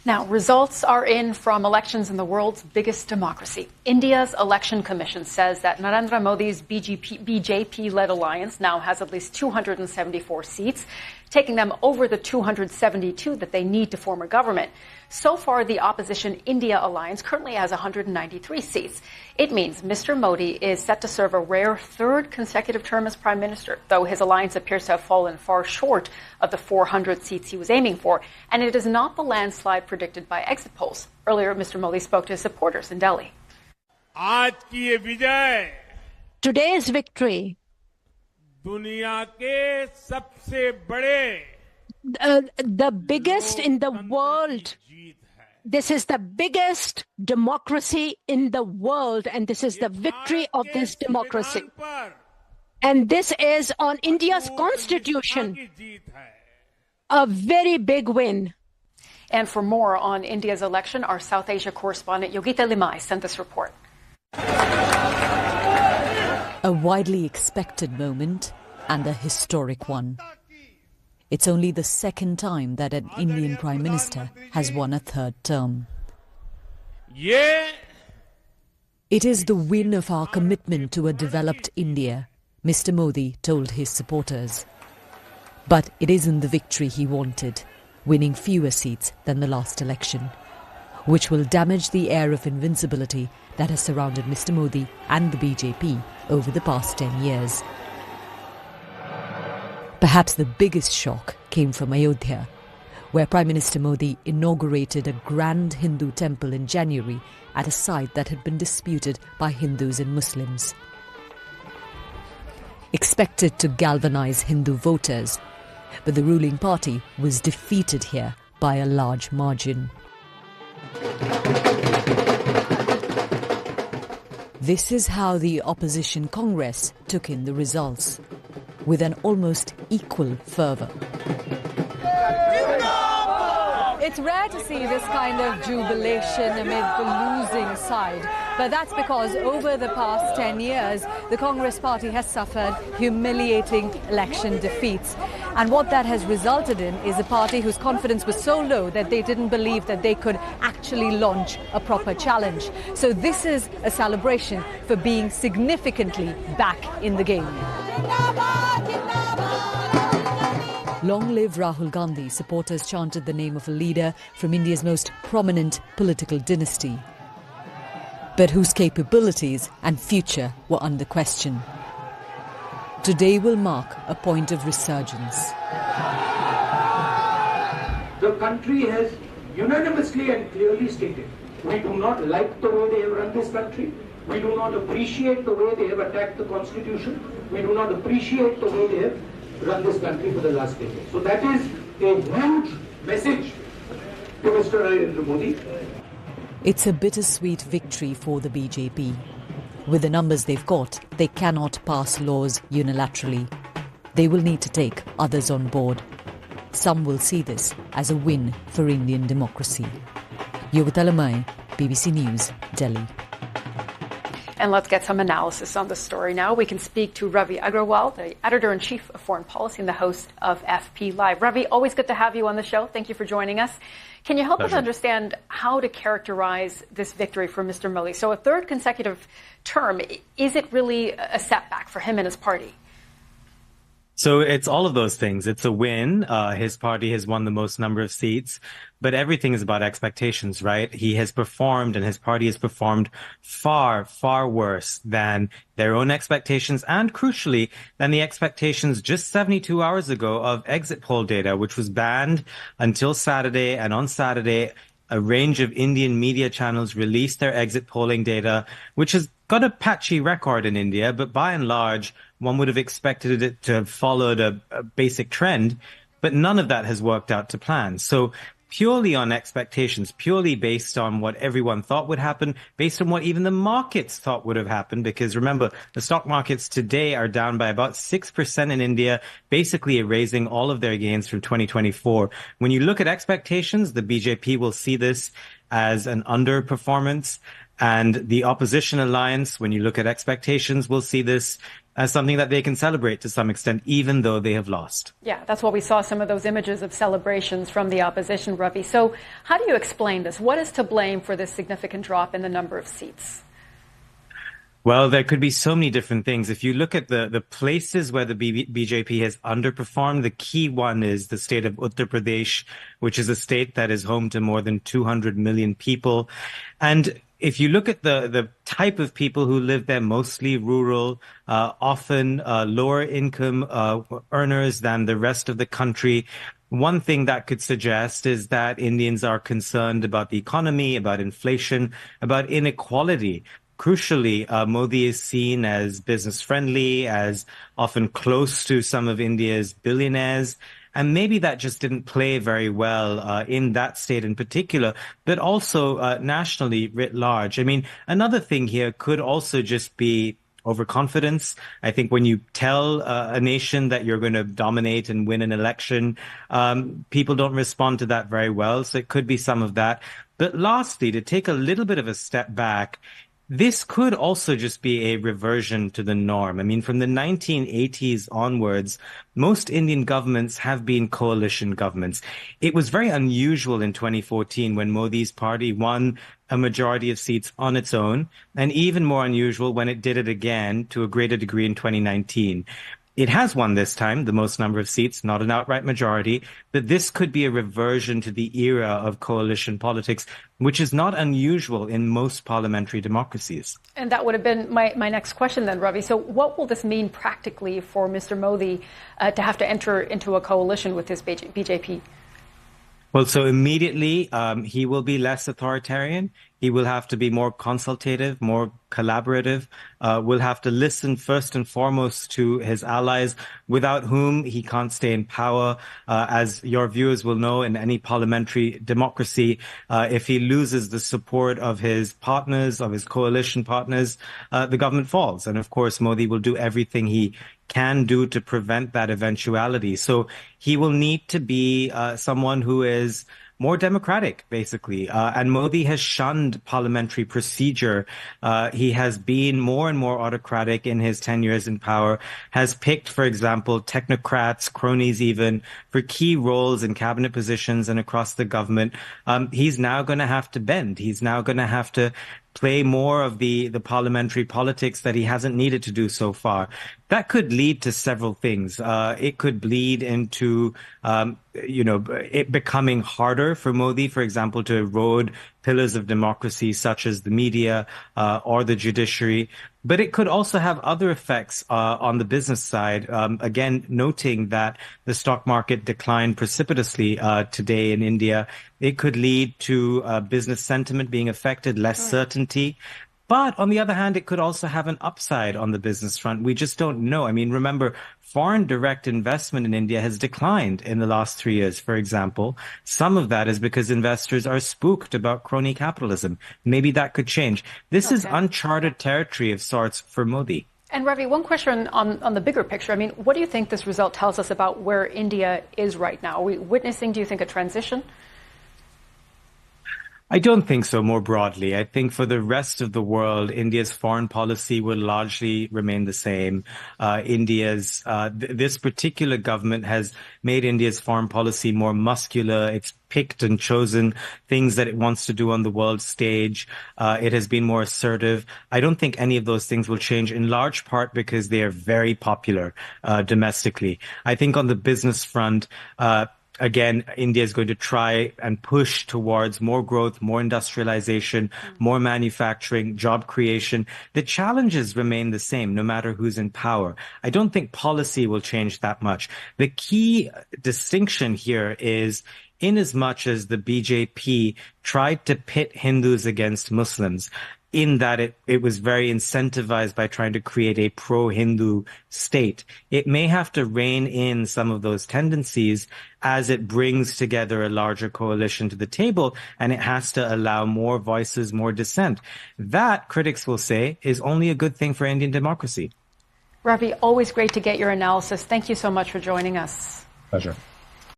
Now, results are in from elections in the world's biggest democracy. India's election commission says that Narendra Modi's BJP-led alliance now has at least 274 seats, taking them over the 272 that they need to form a government. So far, the opposition India alliance currently has 193 seats. It means Mr. Modi is set to serve a rare third consecutive term as prime minister, though his alliance appears to have fallen far short of the 400 seats he was aiming for. And it is not the landslide predicted by exit polls. Earlier, Mr. Modi spoke to his supporters in Delhi. Today's victory, the biggest in the world. This is the biggest democracy in the world, and this is the victory of this democracy. And this is on India's constitution. A very big win. And for more on India's election, our South Asia correspondent Yogita Limai sent this report. A widely expected moment and a historic one. It's only the second time that an Indian Prime Minister has won a third term. It is the win of our commitment to a developed India, Mr. Modi told his supporters. But it isn't the victory he wanted, winning fewer seats than the last election, which will damage the air of invincibility that has surrounded Mr. Modi and the BJP over the past 10 years. Perhaps the biggest shock came from Ayodhya, where Prime Minister Modi inaugurated a grand Hindu temple in January at a site that had been disputed by Hindus and Muslims. Expected to galvanize Hindu voters, but the ruling party was defeated here by a large margin. This is how the opposition Congress took in the results, with an almost equal fervour. It's rare to see this kind of jubilation amid the losing side, but that's because over the past 10 years, the Congress party has suffered humiliating election defeats. And what that has resulted in is a party whose confidence was so low that they didn't believe that they could actually launch a proper challenge. So this is a celebration for being significantly back in the game. Long live Rahul Gandhi, supporters chanted the name of a leader from India's most prominent political dynasty, but whose capabilities and future were under question. Today will mark a point of resurgence. The country has unanimously and clearly stated, we do not like the way they have run this country. We do not appreciate the way they have attacked the constitution. We do not appreciate the way they have run this country for the last 10 years. So that is a huge message to Mr. Narendra Modi. It's a bittersweet victory for the BJP. With the numbers they've got, they cannot pass laws unilaterally. They will need to take others on board. Some will see this as a win for Indian democracy. Yogita Limai, BBC News, Delhi. And let's get some analysis on the story now. We can speak to Ravi Agrawal, the editor-in-chief of Foreign Policy and the host of FP Live. Ravi, always good to have you on the show. Thank you for joining us. Can you help us understand how to characterize this victory for Mr. Modi? So a third consecutive term, is it really a setback for him and his party? So it's all of those things. It's a win. His party has won the most number of seats, but everything is about expectations, right? He has performed and his party has performed far, far worse than their own expectations and, crucially, than the expectations just 72 hours ago of exit poll data, which was banned until Saturday. And on Saturday, a range of Indian media channels released their exit polling data, which has got a patchy record in India, but by and large, one would have expected it to have followed a basic trend, but none of that has worked out to plan. So purely on expectations, purely based on what everyone thought would happen, based on what even the markets thought would have happened, because remember, the stock markets today are down by about 6% in India, basically erasing all of their gains from 2024. When you look at expectations, the BJP will see this as an underperformance. And the opposition alliance, when you look at expectations, will see this as something that they can celebrate to some extent, even though they have lost. Yeah, that's why we saw some of those images of celebrations from the opposition, Ravi. So how do you explain this? What is to blame for this significant drop in the number of seats? Well, there could be so many different things. If you look at the places where the BJP has underperformed, the key one is the state of Uttar Pradesh, which is a state that is home to more than 200 million people. And if you look at the type of people who live there, mostly rural, often lower income earners than the rest of the country, one thing that could suggest is that Indians are concerned about the economy, about inflation, about inequality. Crucially, Modi is seen as business friendly, as often close to some of India's billionaires. And maybe that just didn't play very well in that state in particular, but also nationally writ large. I mean, another thing here could also just be overconfidence. I think when you tell a nation that you're going to dominate and win an election, people don't respond to that very well. So it could be some of that. But lastly, to take a little bit of a step back, this could also just be a reversion to the norm. I mean, from the 1980s onwards, most Indian governments have been coalition governments. It was very unusual in 2014 when Modi's party won a majority of seats on its own, and even more unusual when it did it again to a greater degree in 2019. It has won this time, the most number of seats, not an outright majority, but this could be a reversion to the era of coalition politics, which is not unusual in most parliamentary democracies. And that would have been my next question then, Ravi. So what will this mean practically for Mr. Modi to have to enter into a coalition with his BJP? Well, so immediately he will be less authoritarian. He will have to be more consultative, more collaborative, will have to listen first and foremost to his allies, without whom he can't stay in power. As your viewers will know, in any parliamentary democracy, if he loses the support of his partners, of his coalition partners, the government falls. And of course, Modi will do everything he can do to prevent that eventuality. So he will need to be someone who is more democratic, basically. And Modi has shunned parliamentary procedure. He has been more and more autocratic in his 10 years in power, has picked, for example, technocrats, cronies even, for key roles in cabinet positions and across the government. He's now going to have to bend. He's now going to have to play more of the parliamentary politics that he hasn't needed to do so far. That could lead to several things. It could bleed into, it becoming harder for Modi, for example, to erode pillars of democracy such as the media or the judiciary. But it could also have other effects on the business side. Again, noting that the stock market declined precipitously today in India. It could lead to business sentiment being affected, less certainty. But on the other hand, it could also have an upside on the business front. We just don't know. I mean, remember, foreign direct investment in India has declined in the last 3 years, for example. Some of that is because investors are spooked about crony capitalism. Maybe that could change. This is uncharted territory of sorts for Modi. And Ravi, one question on the bigger picture. I mean, what do you think this result tells us about where India is right now? Are we witnessing, do you think, a transition? I don't think so more broadly. I think for the rest of the world, India's foreign policy will largely remain the same. This particular government has made India's foreign policy more muscular. It's picked and chosen things that it wants to do on the world stage. It has been more assertive. I don't think any of those things will change, in large part because they are very popular domestically. I think on the business front, again, India is going to try and push towards more growth, more industrialization, more manufacturing, job creation. The challenges remain the same, no matter who's in power. I don't think policy will change that much. The key distinction here is, inasmuch as the BJP tried to pit Hindus against Muslims, in that it was very incentivized by trying to create a pro-Hindu state. It may have to rein in some of those tendencies as it brings together a larger coalition to the table, and it has to allow more voices, more dissent. That, critics will say, is only a good thing for Indian democracy. Ravi, always great to get your analysis. Thank you so much for joining us. Pleasure.